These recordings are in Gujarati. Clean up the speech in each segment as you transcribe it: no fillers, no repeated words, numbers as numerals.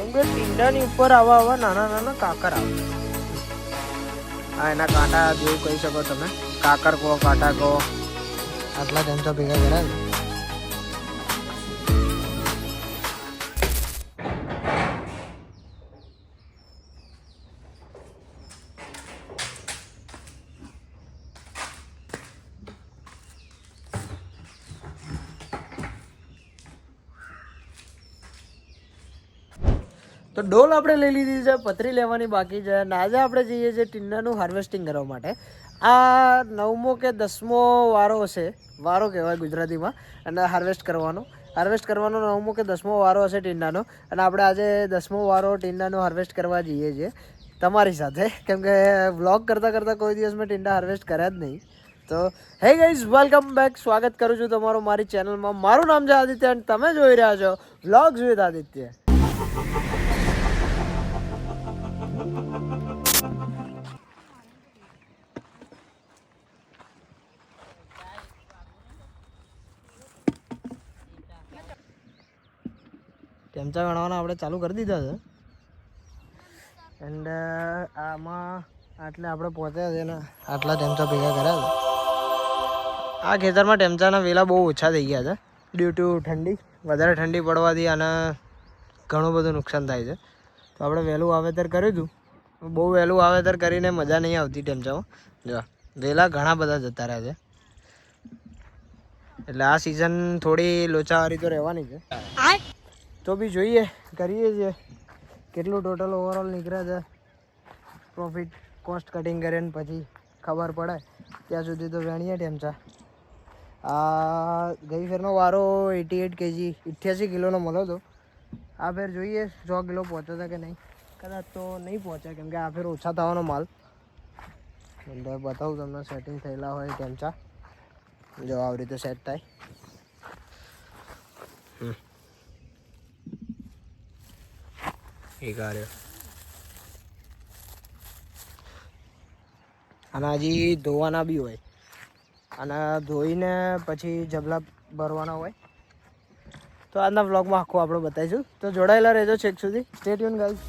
કેમ કે ટીંડાની ઉપર આવા નાના નાના કાકર આવે. હા, એના કાંટા જેવું કહી શકો તમે. કાકર કહો, કાંટા કહો. આટલા ચમચા ભેગા કર્યા છે. તો ડોલ આપણે લઈ લીધી છે, પતરી લેવાની બાકી છે અને આજે આપણે જઈએ છીએ ટીંડાનું હાર્વેસ્ટિંગ કરવા માટે. આ 9મો કે 10મો વારો હશે, વારો કહેવાય ગુજરાતીમાં, અને હાર્વેસ્ટ કરવાનો 9મો કે 10મો વારો હશે ટીંડાનો. અને આપણે આજે 10મો વારો ટીંડાનો હાર્વેસ્ટ કરવા જઈએ છીએ તમારી સાથે, કેમ કે વ્લોગ કરતાં કરતાં કોઈ દિવસ મેં ટીંડા હાર્વેસ્ટ કર્યા જ નહીં. તો હે ગાઈઝ, વેલકમ બેક. સ્વાગત કરું છું તમારું મારી ચેનલમાં. મારું નામ છે આદિત્ય અને તમે જોઈ રહ્યા છો વ્લોગ્સ વિથ આદિત્ય. ચમચા ગણવાના આપણે ચાલુ કરી દીધા છે એન્ડ આમાં આટલે આપણે પહોંચ્યા છે ને આટલા ચમચા ભેગા કર્યા છે. આ ખેતરમાં ચમચાના વેલા બહુ ઓછા થઈ ગયા છે ડ્યુ ટુ ઠંડી. વધારે ઠંડી પડવાથી આને ઘણું બધું નુકસાન થાય છે. તો આપણે વહેલું વાવેતર કર્યું હતું. બહુ વહેલું વાવેતર કરીને મજા નહીં આવતી ચમચામાં. જો વેલા ઘણા બધા જતા રહ્યા છે, એટલે આ સિઝન થોડી લોચાવાળી તો રહેવાની છે. તો બી જોઈએ, કરીએ છીએ કેટલું ટોટલ ઓવરઓલ નીકળે છે. પ્રોફિટ કોસ્ટ કટિંગ કરીને પછી ખબર પડે. ત્યાં સુધી તો વેણીએ ટેમચા. આ ગઈ ફેરનો વારો 88 kg 88 કિલોનો મળ્યો હતો. આ ફેર જોઈએ 100 કિલો પહોંચે છે કે નહીં. કદાચ તો નહીં પહોંચે, કેમ કે આ ફેર ઓછા થવાનો માલ. એટલે બતાવું તમને સેટિંગ થયેલા હોય ટેમચા. જો આવી રીતે સેટ થાય. એક આ રહ્યો. અને હજી ધોવાના બી હોય, અને ધોઈને પછી જબલા ભરવાના હોય. તો આજના વ્લોગમાં આખું આપણે બતાવીશું. તો જોડાયેલા રહેજો છેક સુધી. Stay tune guys.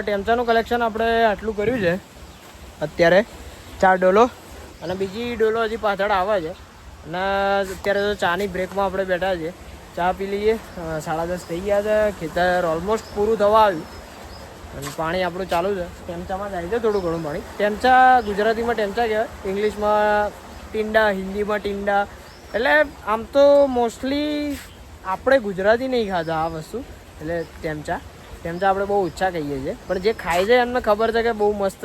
ટેમચાનું કલેક્શન આપણે આટલું કર્યું છે અત્યારે. 4 ડોલો અને બીજી ડોલો હજી પાછળ આવે છે. અને અત્યારે તો ચાની બ્રેકમાં આપણે બેઠા છીએ. ચા પી લઈએ. 10:30 થઈ ગયા છે. ખેતર ઓલમોસ્ટ પૂરું થવા આવ્યું અને પાણી આપણું ચાલુ છે. ટેમચામાં જાય છે થોડું ઘણું પાણી. ટેમચા ગુજરાતીમાં ટેમચા કહેવાય, ઇંગ્લિશમાં ટીંડા, હિન્દીમાં ટીંડા. એટલે આમ તો મોસ્ટલી આપણે ગુજરાતી નહીં ખાતા આ વસ્તુ, એટલે ટેમચા આપણે બહુ ઓછા કહીએ છીએ. પણ જે ખાય છે એમને ખબર છે કે બહુ મસ્ત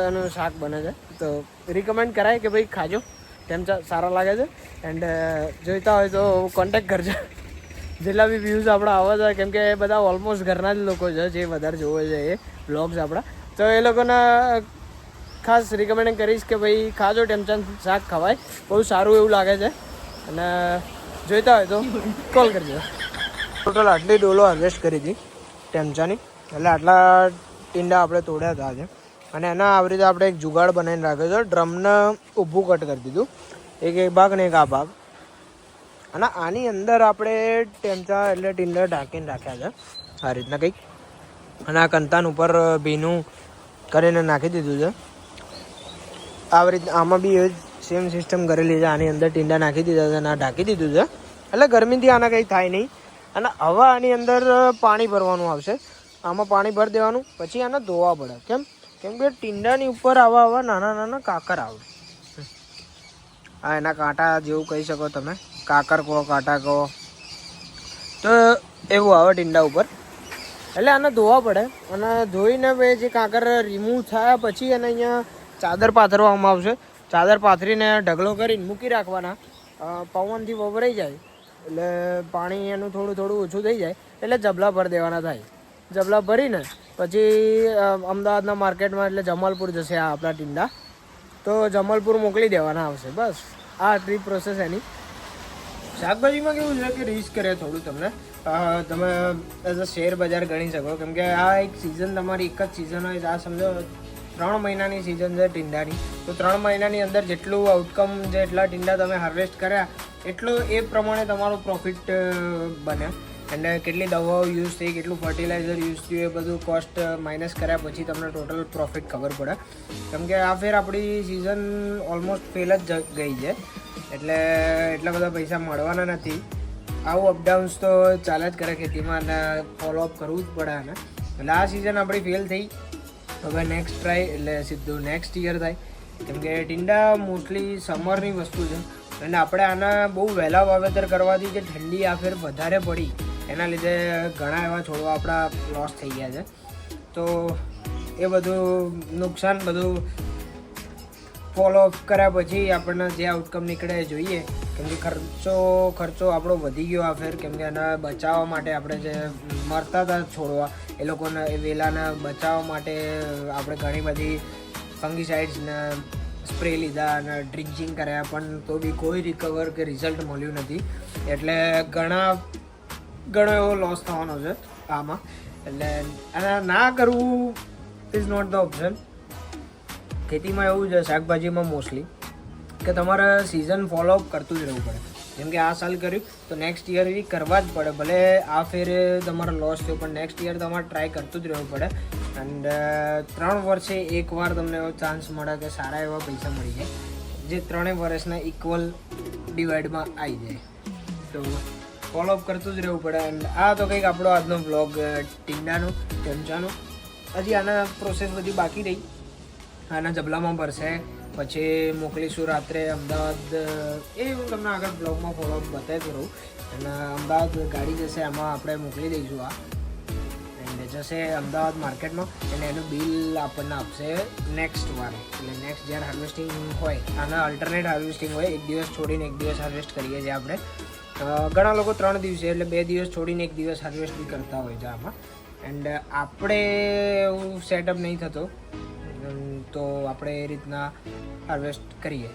એનું શાક બને છે. તો રિકમેન્ડ કરાય કે ભાઈ ખાજો, ટેમચા સારા લાગે છે. એન્ડ જોઈતા હોય તો કોન્ટેક્ટ કરજો. જેટલા બી વ્યૂઝ આપણા આવે છે, કેમ કે એ બધા ઓલમોસ્ટ ઘરના જ લોકો છે જે વધારે જોવે છે એ બ્લોગ્સ આપણા. તો એ લોકોને ખાસ રિકમેન્ડ કરીશ કે ભાઈ ખાજો, ટેમચાનું શાક ખવાય, બહુ સારું એવું લાગે છે. અને જોઈતા હોય તો કોલ કરજો. ટોટલ આટલી ડોલો હાર્વેસ્ટ કરી હતી ટેમચાની. એટલે આટલા ટીંડા આપણે તોડ્યા હતા આજે. અને એના આવી રીતે આપણે એક જુગાડ બનાવીને રાખ્યો છે. ડ્રમને ઊભું કટ કરી દીધું, એક ભાગ ને એક આ ભાગ. અને આની અંદર આપણે ટેમચા એટલે ટીંડા ઢાંકીને રાખ્યા છે આ રીતના કંઈક. અને આ કંતાન ઉપર ભીનું કરીને નાખી દીધું છે આવી રીતના. આમાં બી એ જ સેમ સિસ્ટમ કરેલી છે. આની અંદર ટીંડા નાખી દીધા છે અને આ ઢાંકી દીધું છે, એટલે ગરમીથી આને કંઈ થાય નહીં. અને હવે આની અંદર પાણી ભરવાનું આવશે. આમાં પાણી ભરી દેવાનું, પછી આને ધોવા પડે. કેમ કે ટીંડાની ઉપર આવા નાના નાના કાકર આવે. હા, એના કાંટા જેવું કહી શકો તમે, કાકર કહો, કાંટા કહો, તો એવું આવે ટીંડા ઉપર. એટલે આને ધોવા પડે અને ધોઈને જે કાંકર રિમૂવ થયા પછી એને અહીંયા ચાદર પાથરવામાં આવશે. ચાદર પાથરીને ઢગલો કરીને મૂકી રાખવાના. પવનથી વવરાઈ જાય એટલે પાણી એનું થોડું થોડું ઓછું થઈ જાય એટલે જબલા ભરી દેવાના થાય. જબલા ભરીને પછી અમદાવાદના માર્કેટમાં એટલે જમાલપુર જશે આ આપણા ટીંડા, તો જમાલપુર મોકલી દેવાના આવશે. બસ આ આટલી પ્રોસેસ એની. શાકભાજીમાં કેવું છે કે રિસ્ક કરે થોડું તમને, તમે એઝ અ શેર બજાર ગણી શકો. કેમ કે આ એક સિઝન તમારી એક જ સિઝન હોય. આ સમજો 3 મહિનાની સિઝન છે ટીંડાની, તો 3 મહિનાની અંદર જેટલું આઉટકમ, જેટલા ટીંડા તમે હાર્વેસ્ટ કર્યા એટલો એ પ્રમાણે તમારો પ્રોફિટ બને. અને કેટલી દવાઓ યુઝ થઈ, કેટલું ફર્ટિલાઇઝર યુઝ થયું, એ બધું કોસ્ટ માઇનસ કર્યા પછી તમને ટોટલ પ્રોફિટ ખબર પડે. કેમ કે આ ફેર આપણી સિઝન ઓલમોસ્ટ ફેલ જ ગઈ છે, એટલે એટલા બધા પૈસા મળવાના નથી. આવું અપડાઉન્સ તો ચાલે જ કરે ખેતીમાં અને ફોલોઅપ કરવું જ પડે. અને એટલે આ સિઝન આપણી ફેલ થઈ. હવે નેક્સ્ટ ટ્રાય એટલે સીધું નેક્સ્ટ યર થાય. કેમ કે ટીંડા મોસ્ટલી સમરની વસ્તુ છે અને આપણે આના બહુ વહેલા વાવેતર કરવાથી જે ઠંડી આ ફેર વધારે પડી એના લીધે ઘણા એવા છોડવા આપણા લોસ થઈ ગયા છે. તો એ બધું નુકસાન બધું ફોલોઅપ કર્યા પછી આપણને જે આઉટકમ નીકળે એ જોઈએ. કેમ કે ખર્ચો આપણો વધી ગયો આ ફેર. કેમ કે એના બચાવવા માટે આપણે જે મરતા હતા છોડવા એ લોકોને એ વેલાને બચાવવા માટે આપણે ઘણી બધી ફંગીસાઇડ્સને સ્પ્રે લીધા અને ડ્રિંચિંગ કર્યા, પણ તો બી કોઈ રિકવર કે રિઝલ્ટ મળ્યું નથી. એટલે ઘણો એવો લોસ થવાનો છે આમાં. એટલે અને ના કરવું ઇઝ નોટ ધ ઓપ્શન. ખેતીમાં એવું છે, શાકભાજીમાં મોસ્ટલી, કે તમારે સિઝન ફોલોઅપ કરતું જ રહેવું પડે. જેમ કે આ સાલ કર્યું તો નેક્સ્ટ યર બી કરવા જ પડે. ભલે આ ફેરે તમારો લોસ થયો પણ નેક્સ્ટ યર તમારે ટ્રાય કરતું જ રહેવું પડે. એન્ડ 3 વર્ષે એકવાર તમને એવો ચાન્સ મળે કે સારા એવા પૈસા મળી જાય, જે 3 વર્ષના ઇક્વલ ડિવાઈડમાં આવી જાય. તો ફોલોઅપ કરતું જ રહેવું પડે. એન્ડ આ તો કંઈક આપણો આજનો બ્લોગ ટીંડાનો ચમચાનો. હજી આના પ્રોસેસ બધી બાકી રહી. આના જબલામાં ભરશે, પછી મોકલીશું રાત્રે અમદાવાદ. એ હું તમને આગળ બ્લોગમાં ફોલોઅપ બતાવી રહું. અને અમદાવાદ ગાડી જશે, આમાં આપણે મોકલી દઈશું આ, એન્ડ જશે અમદાવાદ માર્કેટમાં. અને એનું બિલ આપણને આપશે નેક્સ્ટ વાર. એટલે નેક્સ્ટ જ્યારે હાર્વેસ્ટિંગ હોય, આના અલ્ટરનેટ હાર્વેસ્ટિંગ હોય, એક દિવસ છોડીને એક દિવસ હાર્વેસ્ટ કરીએ છીએ આપણે. ઘણા લોકો 3 દિવસે એટલે 2 દિવસ છોડીને 1 દિવસ હાર્વેસ્ટ બી કરતા હોય છે આમાં. એન્ડ આપણે એવું સેટઅપ નહીં થતો, તો આપણે એ રીતના હાર્વેસ્ટ કરીએ.